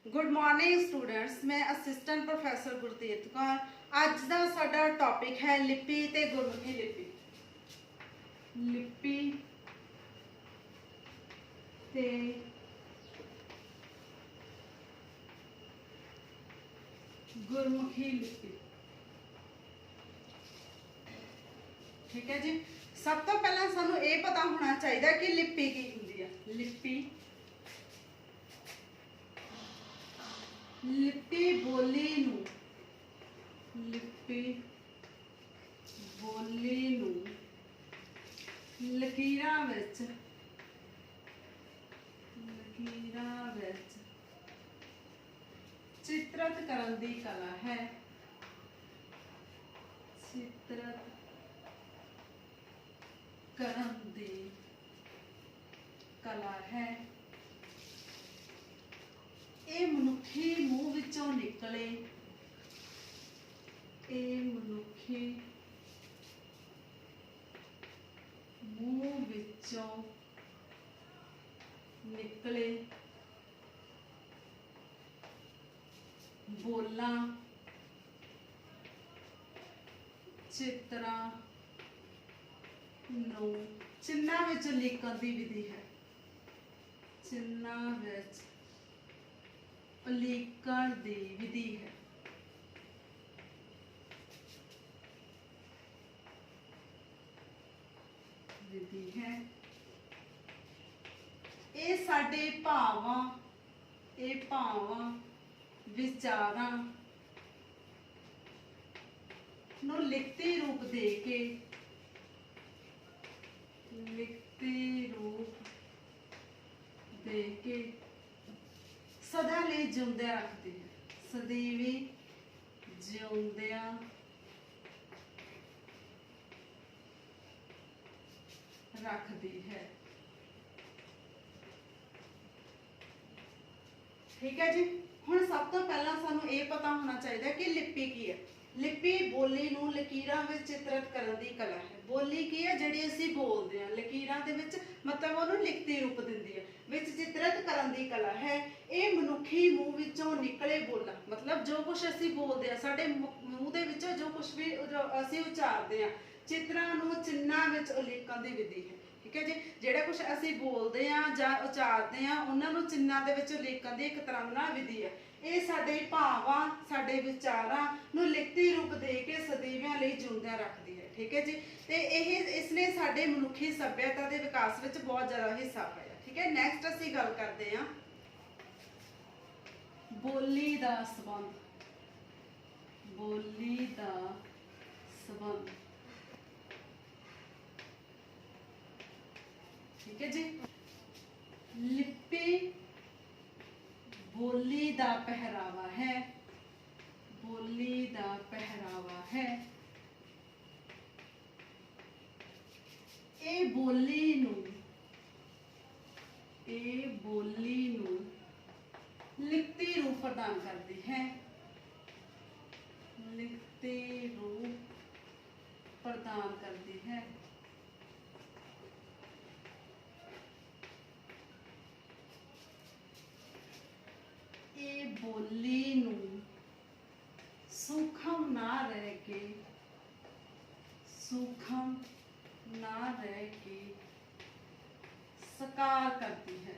Good morning students, मैं assistant professor Gurtej Kaur. अज का साडा टॉपिक है लिपि ते गुरमुखी लिपि। लिपि ते गुरमुखी लिपि। ठीक है जी। सब तो पहला सानू ये पता होना चाहिए कि लिपि की होंदी है। लिपि लिपि बोली नू लिपि बोली नू लकीरां विच चित्रत करन दी कला है। चित्रत करन दी कला है। ये मनुखी मूँह विचों निकले, ये मनुखी मूँह विचों निकले बोलां चित्रां नूं चिन्हां विच लिखण दी विधि है। चिन्हां विच लिखण दी विधि है। विधि है। ये साडे भावां विचारां नूं लिखती रूप दे के सदा लई जिउंदियां रखदी है। सदैवी जिउंदियां रखदी है। ठीक है जी। हुण सब तो पहला सानू ये पता होना चाहिए कि लिपि की है। लिपि बोली नूं लकीरां विच चित्रित करन दी कला है। बोली की है जिहड़ी असीं बोलदे हां, लकीरां दे विच मतलब उहनूं लिखती रूप दिंदी है। विच चित्रित करन दी कला है। ये मनुखी मूँह विचों निकले बोला मतलब जो कुछ असीं बोलदे हां, साडे मूँह दे विचों जो कुछ भी असीं उचारदे हां, चित्रां नूं चिन्हां विच उलीकण दी विधि है। ठीक है जी। जिहड़ा कुछ असीं बोलदे हां जां उचारदे हां, उहनां नूं चिन्हां दे विच उलीकण दी एक तरह नाल विधि है। ये साडे भावां साडे विचारां नूं लिखती रूप दे के सदैविआं लई जिउंदिआं रखदी है। ठीक है जी। ते इह इसलिए साडे मनुखी सभ्यता दे विकास विच बहुत ज़्यादा हिस्सा पाया। ठीक है। नैक्सट असीं गल करदे हां बोली दा संबंध। बोली दा संबंध। ठीक है जी। लिपि बोली दा पहरावा है। बोली दा पहरावा है। ये बोली नूं लिखती रूप प्रदान करती है। लिखती रूप प्रदान करती है। ये बोली नूं सूखम ना रह के साकार करती है।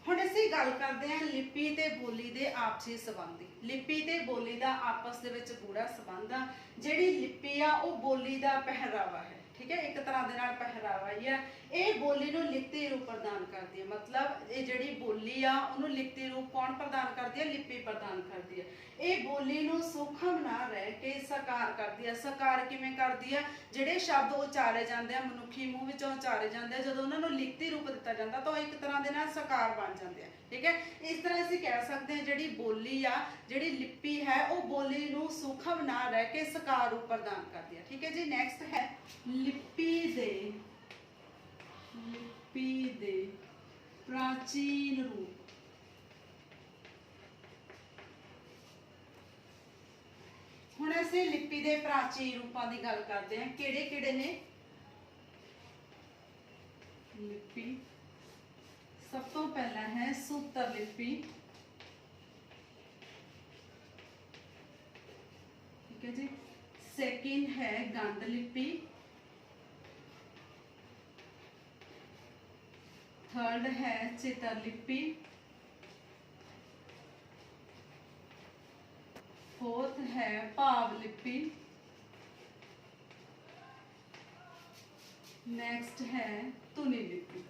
हुण असीं गल करदे हां लिपि ते बोली दे आपसी संबंध दी। लिपि ते बोली दा आपस दे विच गूढ़ा संबंध आ। जिहड़ी लिपि आ ओह बोली दा पहरावा है। ठीक है। एक तरह दे नाल पहरावा ही है। ये बोली नूं लिखती रूप प्रदान करती है। मतलब ये जिहड़ी बोली आ उहनूं लिखती रूप कौन प्रदान करती है? लिपि प्रदान करती है। ये बोली नूं सूखम ना रह के साकार करती है। साकार किवें करती है? जिहड़े शब्द उचारे जाते हैं मनुखी मूँह विचों उचारे जाते हैं, जदों उन्हां नूं लिखती रूप दिता जाता तो एक तरह दे नाल साकार बन जाते हैं। ठीक है। इस तरह असीं कह सकते हैं जिहड़ी बोली आ जिहड़ी लिपि है वह बोली नूं सूखम ना रह के साकार रूप प्रदान करती है। ठीक है जी। नैक्सट है लिपि दे प्राचीन रूप। हुण असीं लिपि दे प्राचीन रूपां दी गल करदे हां। किहड़े किहड़े ने? लिपि। सब तो पहला है सूत्र लिपि, ठीक है जी। सेकंड है गंध लिपि, थर्ड है चित्र लिपि, फोर्थ है भाव लिपि, नेक्स्ट है धुनी लिपि।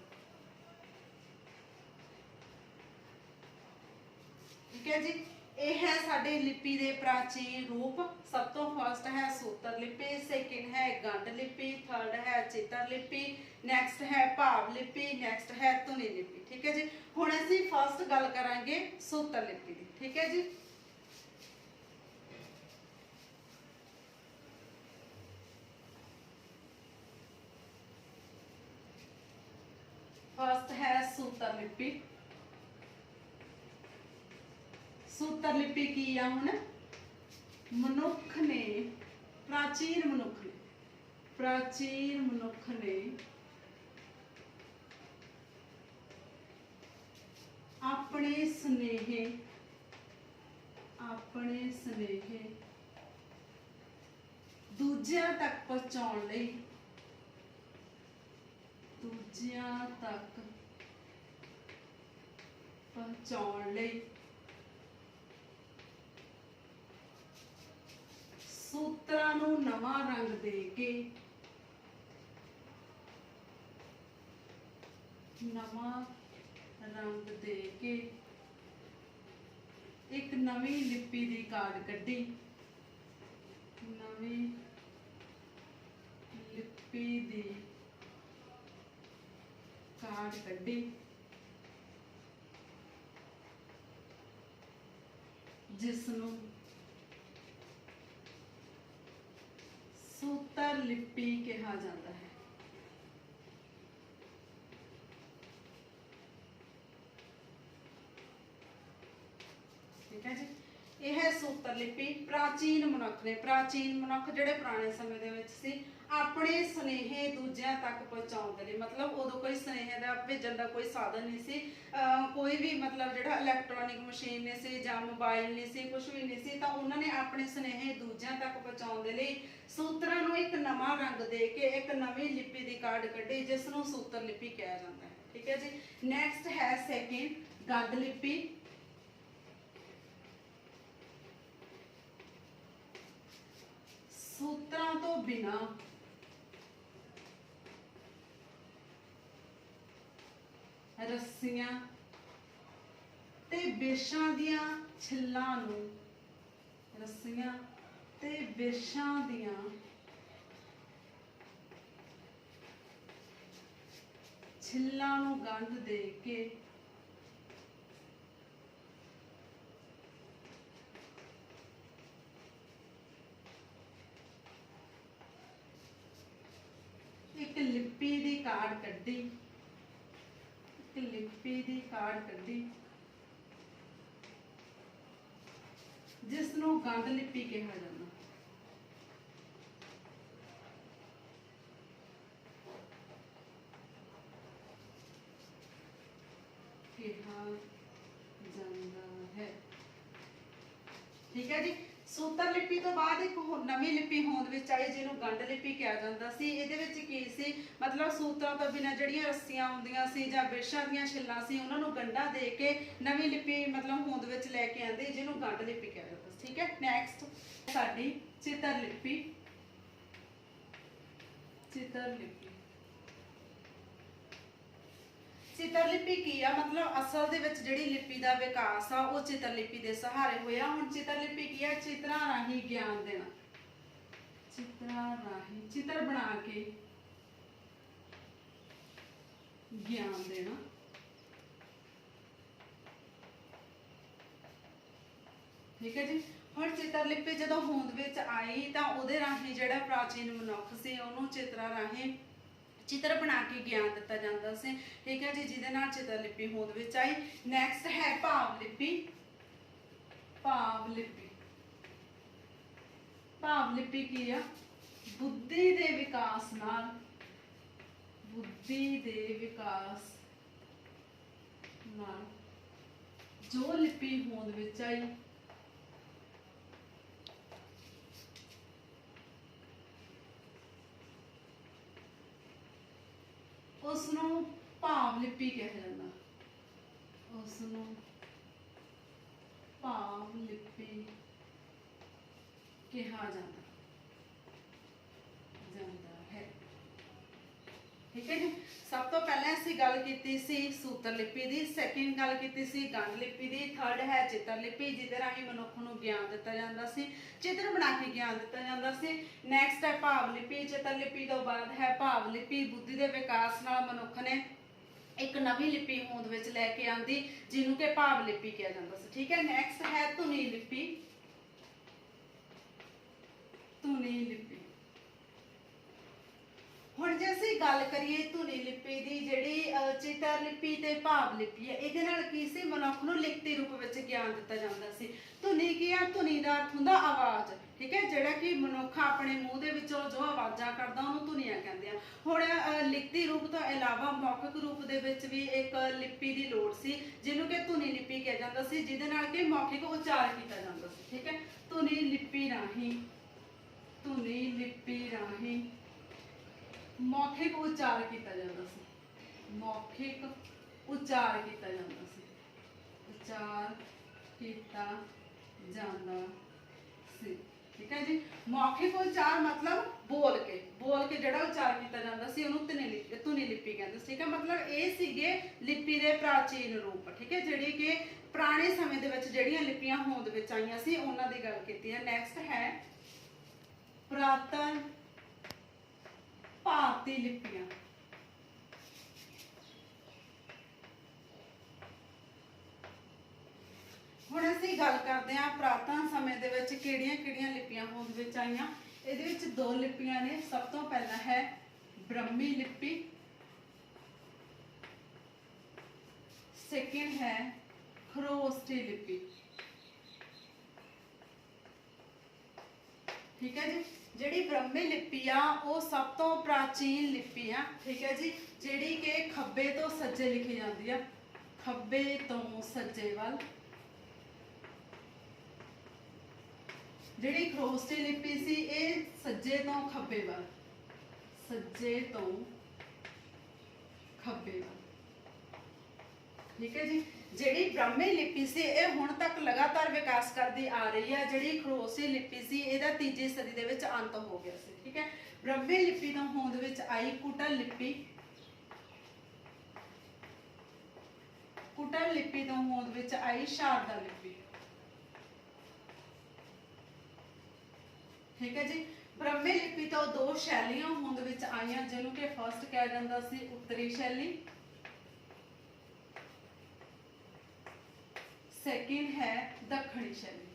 ठीक है जी, ये है साडे लिपि दे प्राचीन रूप। सब तो फर्स्ट है सूत्र लिपि, सेकंड है गंध लिपि, थर्ड है चित्र लिपि, नेक्स्ट है भाव लिपि, नेक्स्ट है धुनी लिपि। ठीक है जी, हुण असीं फर्स्ट गल करांगे सूत्र लिपि दी। ठीक है जी, फर्स्ट है सूत्र लिपि। सूत्र लिपि की आ हुण मनुख ने, प्राचीन मनुख ने अपने सुनेहे दूजियां तक पहुंचाउण लई, सूत्रां नूं नवां रंग दे के, एक नवी लिपि दी काड कड्डी, जिसनूं सूत्र लिपि कहा जाता है। ठीक है जी, यह है सूत्र लिपि। प्राचीन मनुख ने, प्राचीन मनुख जिहड़े पुराने समय दे विच सी, अपने सुनेहे दूजियां तक पहुंचाउण लई, मतलब उदों कोई सुनेहे दा भेजण दा कोई साधन नहीं सी, कोई भी मतलब जिहड़ा इलैक्ट्रॉनिक मशीन नहीं सी जां मोबाइल नहीं सी, कुछ भी नहीं सी, तां उन्हां ने अपने सुनेहे दूजियां तक पहुंचाउण दे लई सूत्रां नूं एक नवां रंग दे के एक नवीं लिपि दी काड कड्ढी, जिस नूं सूत्र लिपि कहा जाता है। ठीक है जी, नैक्सट है सेकंड गंध लिपि। सूत्रां तो बिना रस्सियां ते बिरछां दियां छिल्लां नूं, गंढ दे के एक लिपि दी काड कड्ढी, जिसनूं गंध लिपि कहा जाता। ठीक है जी, सूत्र लिपि तो बाद एक नवी लिपि होंद विच आई जिन्हों गंढ लिपि कहा जाता सी। इहदे विच की सी, मतलब सूत्रां तो बिना जिहड़ियां रस्सियां हुंदियां सी जां बिरछां दीयां छिल्लां सी, उन्हां नूं गंढा दे के नवी लिपि मतलब होंद विच लैके आंदी, जिन्हों गंढ लिपि कहा जाता। ठीक है, नैक्सट साडी चित्र लिपि। चित्र लिपि की आ, मतलब असल दे विच जिहड़ी लिपि दा विकास आ वो चित्र लिपि दे सहारे होया। हुण चित्र लिपि की है, चित्रां राही ज्ञान देना, चित्र बना के ज्ञान देना। ठीक है जी, हुण चित्र लिपि जदों होंद विच आई तां उहदे राही जिहड़ा प्राचीन मनुख सी उहनूं चित्रां राही चित्र बना के ज्ञान दिता जाता से। ठीक है जी, जिहदे नाल चित्र लिपि होंद विच आई। नैक्सट है भाव लिपि। भाव लिपि की आ, बुद्धि दे विकास नाल बुद्धि दे विकास नाल जो लिपि होंद विच आई उसनों भाव लिपि कहा जाता, उसनों भाव लिपि कहा जाता है। ठीक है जी। सब तो पहले असीं गल कीती सी सूत्र लिपि दी, सैकेंड गल कीती सी गंढ लिपि दी, थर्ड है चित्र लिपि जिहदे राहीं मनुख नूं ज्ञान दिता जांदा सी, चित्र बना के ज्ञान दिता जांदा सी। नैक्सट है भाव लिपि, चित्र लिपि तो बाद है भाव लिपि। बुद्धि दे विकास नाल मनुख ने एक नवी लिपि होंद विच लैके आंदी जिन्हों के भाव लिपि कहा जाता है। ठीक है। नैक्सट है धुनी लिपि, धुनी लिपि। हुण जे असीं गल करिए धुनी लिपि दी, जिहड़ी चित्र लिपि ते भाव लिपि है, इहदे नाल की सी मनुख नूं लिखती रूप विच ज्ञान दिता जांदा सी। धुनी की है, धुनी दा अर्थ हुंदा आवाज़। ठीक है। जिहड़ा कि मनुख अपने मूँह दे विचों जो आवाज़ां करदा उहनूं धुनियां कहंदे आ। हुण लिखती रूप तो इलावा मौखिक रूप दे विच भी एक लिपि दी लोड़ सी जिहनूं कि धुनी लिपि कहा जांदा सी, जिहदे नाल कि मौखिक उच्चार कीता जांदा सी। ठीक है। धुनी लिपि राहीं, धुनी लिपि राहीं मौखिक उच्चार किया जाता सी, मौखिक उच्चार किया जाता सी, उच्चार किया जाता सी। ठीक है जी। मौखिक उच्चार मतलब बोल के जिहड़ा उच्चार किया जाता सी उहनूं धुनी लिपि कहंदे सी। ठीक है। मतलब ये सीगे लिपि दे प्राचीन रूप। ठीक है। जिहड़ी कि पुराने समय दे विच जिहड़ियां लिपियां होंद विच आईयां सी उहनां दी गल कीती है। नैक्सट है पुरातन भारतीय लिपियां। हुण असीं गल करते हैं पुरातन समय दे विच किहड़ियां लिपियां होंद विच आईयां। इहदे विच दो लिपियां ने। सब तो पहला है ब्रह्मी लिपि, सेकेंड है खरोष्ठी लिपि। ठीक है जी। जिहड़ी ब्रह्मी लिपि आ वो सब तो प्राचीन लिपि आ। ठीक है जी। जिहड़ी कि खब्बे तो सज्जे लिखी जाती है, खब्बे तो सज्जे वाल। जिहड़ी खरोष्ठी लिपि सी ये सज्जे तो खब्बे वाल, सज्जे तो खब्बे वाल। ठीक है जी। जिहड़ी ब्रह्मी लिपि सी ये हुण तक लगातार विकास करती आ रही है। जिहड़ी खरोष्ठी लिपि सी इहदा तीजी सदी दे विच अंत हो गया सी। ठीक है। ब्रह्मी लिपि तो होंद विच आई कुटल लिपि, कुटल लिपि तो होंद विच आई शारदा लिपि। ठीक है जी। ब्रह्मी लिपि तो दो शैलियां होंद विच आईयां जिन्हों के फर्स्ट कहा जाता सी उत्तरी शैली, सेकेंड है दक्षिणी शैली।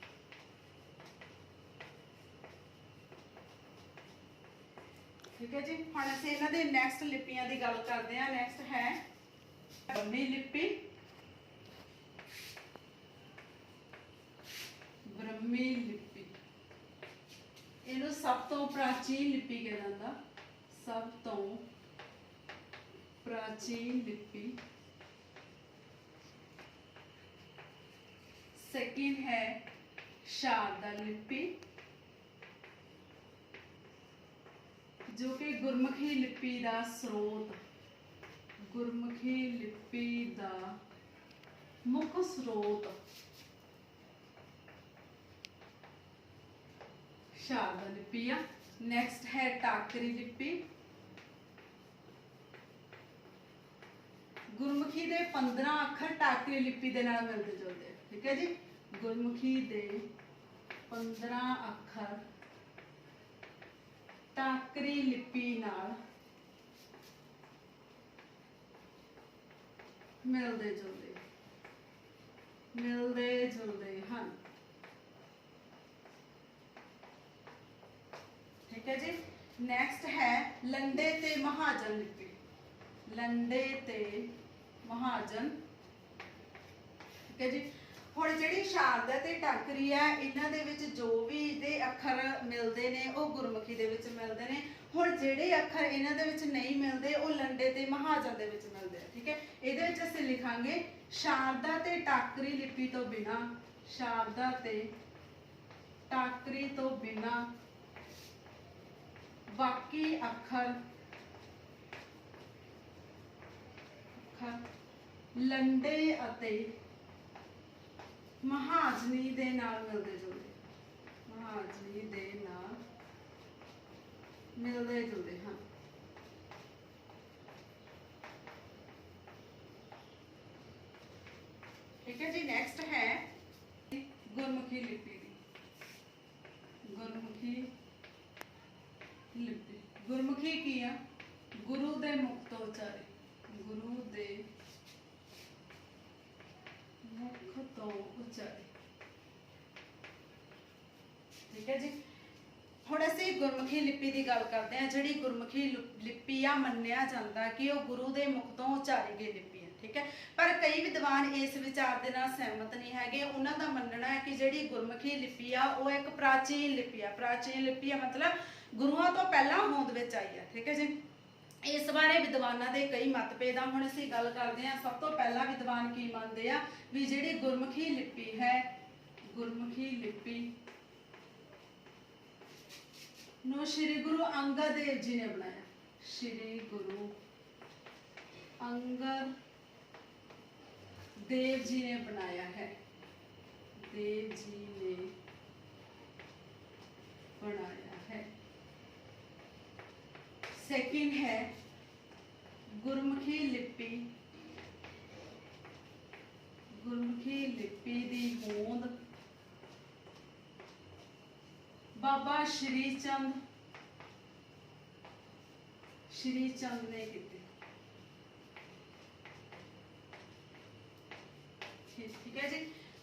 ठीक है जी। हुण असीं इन्हां दे नैक्सट लिपियां दी गल करदे हां। नैक्सट है ब्रह्मी लिपि, ब्रह्मी लिपि इहनूं सब तो प्राचीन लिपि कहा जाता, सब तो प्राचीन लिपि। सेकेंड है शारदा लिपि जो कि गुरमुखी लिपि का स्रोत, गुरमुखी लिपि का मुख स्रोत शारदा लिपि आ। नैक्सट है टाकरी लिपि, गुरमुखी दे 15 अखर टाकरी लिपि दे नाल मिलदे जुलदे। ठीक है जी। गुरमुखी दे 15 अखर टाकरी लिपि नाल मिलदे जुलदे हैं। ठीक है जी। नैक्सट है लंडे ते महाजन लिपि, लंडे ते महाजन। ठीक है जी। ਹੁਣ ਜਿਹੜੀ ਸ਼ਾਰਦਾ ਤੇ ਟਾਕਰੀ ਆ ਇਹਨਾਂ ਦੇ ਵਿੱਚ ਜੋ ਵੀ ਇਹਦੇ ਅੱਖਰ ਮਿਲਦੇ ਨੇ ਉਹ ਗੁਰਮੁਖੀ ਦੇ ਵਿੱਚ ਮਿਲਦੇ ਨੇ। ਹੁਣ ਜਿਹੜੇ ਅੱਖਰ ਇਹਨਾਂ ਦੇ ਵਿੱਚ ਨਹੀਂ ਮਿਲਦੇ ਉਹ ਲੰਡੇ ਤੇ ਮਹਾਜਨ ਦੇ ਵਿੱਚ ਮਿਲਦੇ ਆ। ਠੀਕ ਹੈ, ਇਹਦੇ ਵਿੱਚ ਅਸੀਂ ਲਿਖਾਂਗੇ ਸ਼ਾਰਦਾ ਤੇ ਟਾਕਰੀ ਲਿਪੀ ਤੋਂ ਬਿਨਾ, ਸ਼ਾਰਦਾ ਤੇ ਟਾਕਰੀ ਤੋਂ ਬਿਨਾ ਬਾਕੀ ਅੱਖਰ ਲੰਡੇ ਅਤੇ ਮਹਾਜਨੀ ਦੇ ਨਾਲ ਮਿਲਦੇ ਜੁਲਦੇ, ਮਹਾਜਨੀ ਦੇ ਨਾਲ ਮਿਲਦੇ ਜੁਲਦੇ ਹਨ। ठीक है जी, नेक्स्ट है गुरमुखी लिपि दी। गुरमुखी लिपि, गुरमुखी की है गुरु दे मुख तो उचारे, गुरु दे मुख तो उचारे। ठीक है जी, ਹੁਣ ਅਸੀਂ ਗੁਰਮੁਖੀ ਲਿਪੀ ਦੀ ਗੱਲ ਕਰਦੇ ਹਾਂ। ਜਿਹੜੀ ਗੁਰਮੁਖੀ ਲਿਪੀ ਆ ਮੰਨਿਆ ਜਾਂਦਾ ਕਿ ਉਹ ਗੁਰੂ ਦੇ ਮੁਖ ਤੋਂ ਉਚਾਰੀ ਗਈ ਲਿਪੀ ਹੈ। ਠੀਕ ਹੈ, ਪਰ ਕਈ ਵਿਦਵਾਨ ਇਸ ਵਿਚਾਰ ਦੇ ਨਾਲ ਸਹਿਮਤ ਨਹੀਂ ਹੈਗੇ। ਉਹਨਾਂ ਦਾ ਮੰਨਣਾ ਹੈ ਕਿ ਜਿਹੜੀ ਗੁਰਮੁਖੀ ਲਿਪੀ ਆ ਉਹ ਇੱਕ ਪ੍ਰਾਚੀਨ ਲਿਪੀ ਆ। ਪ੍ਰਾਚੀਨ ਲਿਪੀ ਆ ਮਤਲਬ ਗੁਰੂਆਂ ਤੋਂ ਪਹਿਲਾਂ ਹੋਂਦ ਵਿੱਚ ਆਈ ਆ। ਠੀਕ ਹੈ ਜੀ, ਇਸ ਬਾਰੇ ਵਿਦਵਾਨਾਂ ਦੇ ਕਈ ਮਤਭੇਦ ਆ। ਹੁਣ ਅਸੀਂ ਗੱਲ ਕਰਦੇ ਹਾਂ, ਸਭ ਤੋਂ ਪਹਿਲਾਂ ਵਿਦਵਾਨ ਕੀ ਮੰਨਦੇ ਆ ਵੀ ਜਿਹੜੀ ਗੁਰਮੁਖੀ ਲਿਪੀ ਹੈ, ਗੁਰਮੁਖੀ ਲਿਪੀ ਨੂੰ श्री गुरु अंगद देव जी ने बनाया। श्री गुरु अंगद देव जी ने बनाया है, देव जी ने बनाया है। सेकंड है गुरमुखी लिपि, गुरमुखी लिपि दी होंद बाबा श्री चंद ने की। ठीक है जी,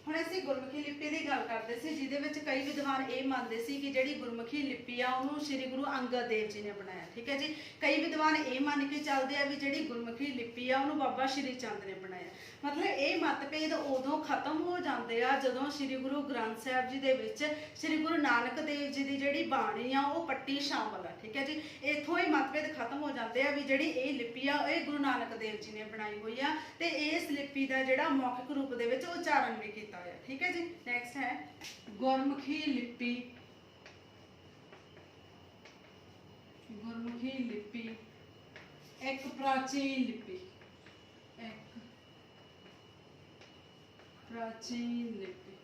ਹੁਣ ਅਸੀਂ ਗੁਰਮੁਖੀ ਲਿਪੀ ਦੀ ਗੱਲ ਕਰਦੇ ਸੀ ਜਿਹਦੇ ਵਿੱਚ ਕਈ ਵਿਦਵਾਨ ਇਹ ਮੰਨਦੇ ਸੀ ਕਿ ਜਿਹੜੀ ਗੁਰਮੁਖੀ ਲਿਪੀ ਆ ਉਹਨੂੰ ਸ੍ਰੀ ਗੁਰੂ ਅੰਗਦ ਦੇਵ ਜੀ ਨੇ ਬਣਾਇਆ। ਠੀਕ ਹੈ ਜੀ, ਕਈ ਵਿਦਵਾਨ ਇਹ ਮੰਨ ਕੇ ਚੱਲਦੇ ਆ ਵੀ ਜਿਹੜੀ ਗੁਰਮੁਖੀ ਲਿਪੀ ਆ ਉਹਨੂੰ ਬਾਬਾ ਸ਼੍ਰੀ ਚੰਦ ਨੇ ਬਣਾਇਆ। ਮਤਲਬ ਇਹ ਮਤਭੇਦ ਉਦੋਂ ਖਤਮ ਹੋ ਜਾਂਦੇ ਆ ਜਦੋਂ ਸ੍ਰੀ ਗੁਰੂ ਗ੍ਰੰਥ ਸਾਹਿਬ ਜੀ ਦੇ ਵਿੱਚ ਸ੍ਰੀ ਗੁਰੂ ਨਾਨਕ ਦੇਵ ਜੀ ਦੀ ਜਿਹੜੀ ਬਾਣੀ ਆ ਉਹ ਪੱਟੀ ਸ਼ਾਮਲ ਆ। ਠੀਕ ਹੈ ਜੀ, ਇੱਥੋਂ ਹੀ ਮਤਭੇਦ ਖਤਮ ਹੋ ਜਾਂਦੇ ਆ ਵੀ ਜਿਹੜੀ ਇਹ ਲਿਪੀ ਆ ਇਹ ਗੁਰੂ ਨਾਨਕ ਦੇਵ ਜੀ ਨੇ ਬਣਾਈ ਹੋਈ ਆ ਤੇ ਇਸ ਲਿਪੀ ਦਾ ਜਿਹੜਾ ਮੌਖਿਕ ਰੂਪ ਦੇ ਵਿੱਚ ਉਚਾਰਨ ਵੀ ਕੀਤਾ ਹੋਇਆ। ठीक है जी, नेक्स्ट है गुरमुखी लिपि। गुरमुखी लिपि एक प्राचीन लिपि, एक प्राचीन लिपि।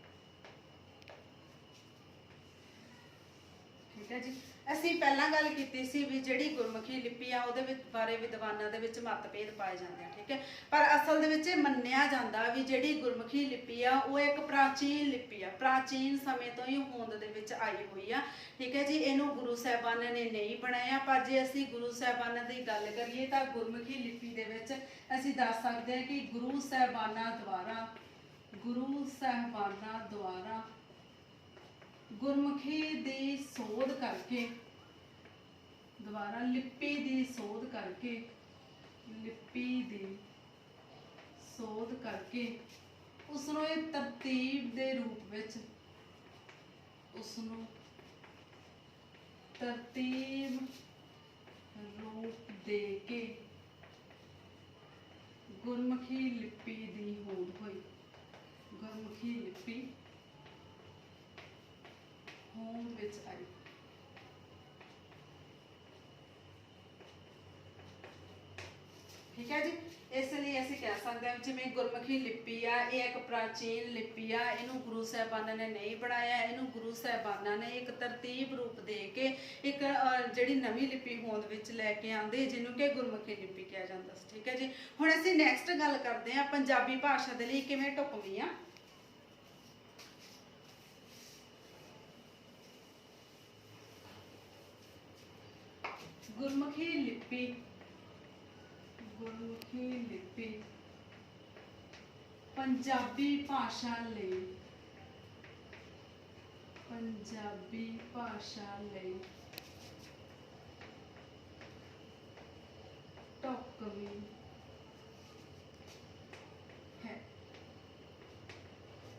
ठीक है जी, ਅਸੀਂ ਪਹਿਲਾਂ ਗੱਲ ਕੀਤੀ ਸੀ ਵੀ ਜਿਹੜੀ ਗੁਰਮੁਖੀ ਲਿਪੀ ਆ ਉਹਦੇ ਵਿੱਚ ਬਾਰੇ ਵਿਦਵਾਨਾਂ ਦੇ ਵਿੱਚ ਮਤਭੇਦ ਪਾਏ ਜਾਂਦੇ ਆ। ਠੀਕ ਹੈ, ਪਰ ਅਸਲ ਦੇ ਵਿੱਚ ਇਹ ਮੰਨਿਆ ਜਾਂਦਾ ਵੀ ਜਿਹੜੀ ਗੁਰਮੁਖੀ ਲਿਪੀ ਆ ਉਹ ਇੱਕ ਪ੍ਰਾਚੀਨ ਲਿਪੀ ਆ, ਪ੍ਰਾਚੀਨ ਸਮੇਂ ਤੋਂ ਹੀ ਹੋਂਦ ਦੇ ਵਿੱਚ ਆਈ ਹੋਈ ਆ। ਠੀਕ ਹੈ ਜੀ, ਇਹਨੂੰ ਗੁਰੂ ਸਾਹਿਬਾਨਾਂ ਨੇ ਨਹੀਂ ਬਣਾਇਆ। ਪਰ ਜੇ ਅਸੀਂ ਗੁਰੂ ਸਾਹਿਬਾਨਾਂ ਦੀ ਗੱਲ ਕਰੀਏ ਤਾਂ ਗੁਰਮੁਖੀ ਲਿਪੀ ਦੇ ਵਿੱਚ ਅਸੀਂ ਦੱਸ ਸਕਦੇ ਹਾਂ ਕਿ ਗੁਰੂ ਸਾਹਿਬਾਨਾਂ ਦੁਆਰਾ ਗੁਰਮੁਖੀ ਦੀ ਸੋਧ ਕਰਕੇ, ਦੁਬਾਰਾ ਲਿਪੀ ਦੀ ਸੋਧ ਕਰਕੇ, ਲਿਪੀ ਦੀ ਸੋਧ ਕਰਕੇ ਉਸਨੂੰ ਇਹ ਤਰਤੀਬ ਦੇ ਰੂਪ ਵਿੱਚ, ਉਸਨੂੰ ਤਰਤੀਬ ਰੂਪ ਦੇ ਕੇ ਗੁਰਮੁਖੀ ਲਿਪੀ ਦੀ ਹੋਂਦ ਹੋਈ। ਗੁਰਮੁਖੀ ਲਿਪੀ ਹੋਂਦ ਵਿੱਚ ਆਈ। ਠੀਕ ਹੈ ਜੀ, ਇਸ ਲਈ ਅਸੀਂ ਕਹਿ ਸਕਦੇ ਹਾਂ ਜਿਵੇਂ ਗੁਰਮੁਖੀ ਲਿਪੀ ਆ ਇਹ ਇੱਕ ਪ੍ਰਾਚੀਨ ਲਿਪੀ ਆ, ਇਹਨੂੰ ਗੁਰੂ ਸਾਹਿਬਾਨਾਂ ਨੇ ਨਹੀਂ ਬਣਾਇਆ, ਇਹਨੂੰ ਗੁਰੂ ਸਾਹਿਬਾਨਾਂ ਨੇ ਇੱਕ ਤਰਤੀਬ ਰੂਪ ਦੇ ਕੇ ਇੱਕ ਜਿਹੜੀ ਨਵੀਂ ਲਿਪੀ ਹੋਂਦ ਵਿੱਚ ਲੈ ਕੇ ਆਂਦੇ ਜਿਹਨੂੰ ਕਿ ਗੁਰਮੁਖੀ ਲਿਪੀ ਕਿਹਾ ਜਾਂਦਾ ਸੀ। ਠੀਕ ਹੈ ਜੀ, ਹੁਣ ਅਸੀਂ ਨੈਕਸਟ ਗੱਲ ਕਰਦੇ ਹਾਂ ਪੰਜਾਬੀ ਭਾਸ਼ਾ ਦੇ ਲਈ ਕਿਵੇਂ ਢੁਕਵੀਂ ਆ। गुरमुखी लिपि, गुरमुखी लिपि पंजाबी भाषा लई, पंजाबी भाषा लई ढुकवीं है।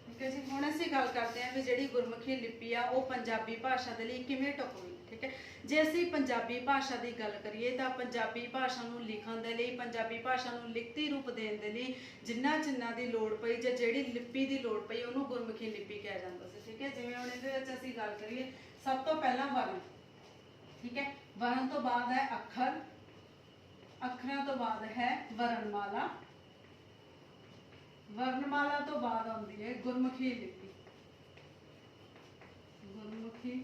ठीक है जी। हुण असीं गल करते हैं भी जिहड़ी गुरमुखी लिपि आ वो पंजाबी भाषा दे लई किवें ढुकवी, ठीक है। जे असीं पंजाबी भाषा की गल करिए तो पंजाबी भाषा नूं लिखण दे लई, पंजाबी भाषा नूं लिखती रूप देण दे लई जिन्हां चिन्हां दी लोड़ पई जां जिहड़ी लिपि दी लोड़ पई उहनूं गुरमुखी लिपि कहा जांदा सी, ठीक है। जिवें हुण इहदे विच असीं गल करिए सब तो पहला वर्ण, ठीक है। वर्ण तो बाद है अखर, अखरां तो बाद है वर्णमाला, वर्णमाला तो बाद आती है गुरमुखी लिपि, गुरमुखी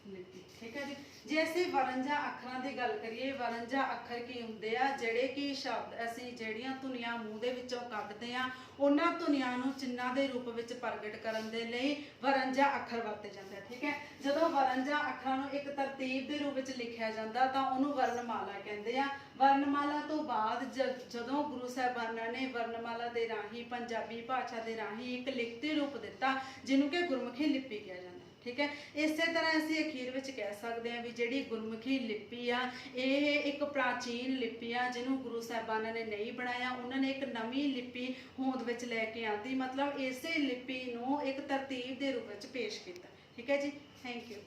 लिपि, ठीक है जी। जे असीं वरंजा अखरां की गल करिए, वरंजा अखर की हुंदे आ जिहड़े कि शब्द असीं जिहड़ियां धुनियां मूँह दे विचों कढदे आ उन्हां धुनियां नूं चिन्हां दे रूप विच प्रगट करन दे लई वरंजा अखर वरते जांदे, ठीक है। जदों वरंजा अखरां नूं एक तरतीब दे रूप विच लिखिया जांदा तां उहनूं वर्णमाला कहंदे आ। वर्णमाला तो बाद जदों गुरु साहिबानां ने वर्णमाला दे राहीं पंजाबी भाषा दे राहीं एक लिखती रूप दिता जिन्हों कि गुरमुखी लिपि कहा जाता, ठीक है। इस तरह असीं अखीर विच कह सकते हैं भी जिहड़ी गुरमुखी लिपि आ ये एक प्राचीन लिपि आ जिन्हों गुरु साहिबानां ने नहीं बनाया, उन्होंने एक नवीं लिपि होंद विच लैके आंदी, मतलब इसे लिपि नूं एक तरतीब दे रूप विच पेश किया, ठीक है जी। Thank you.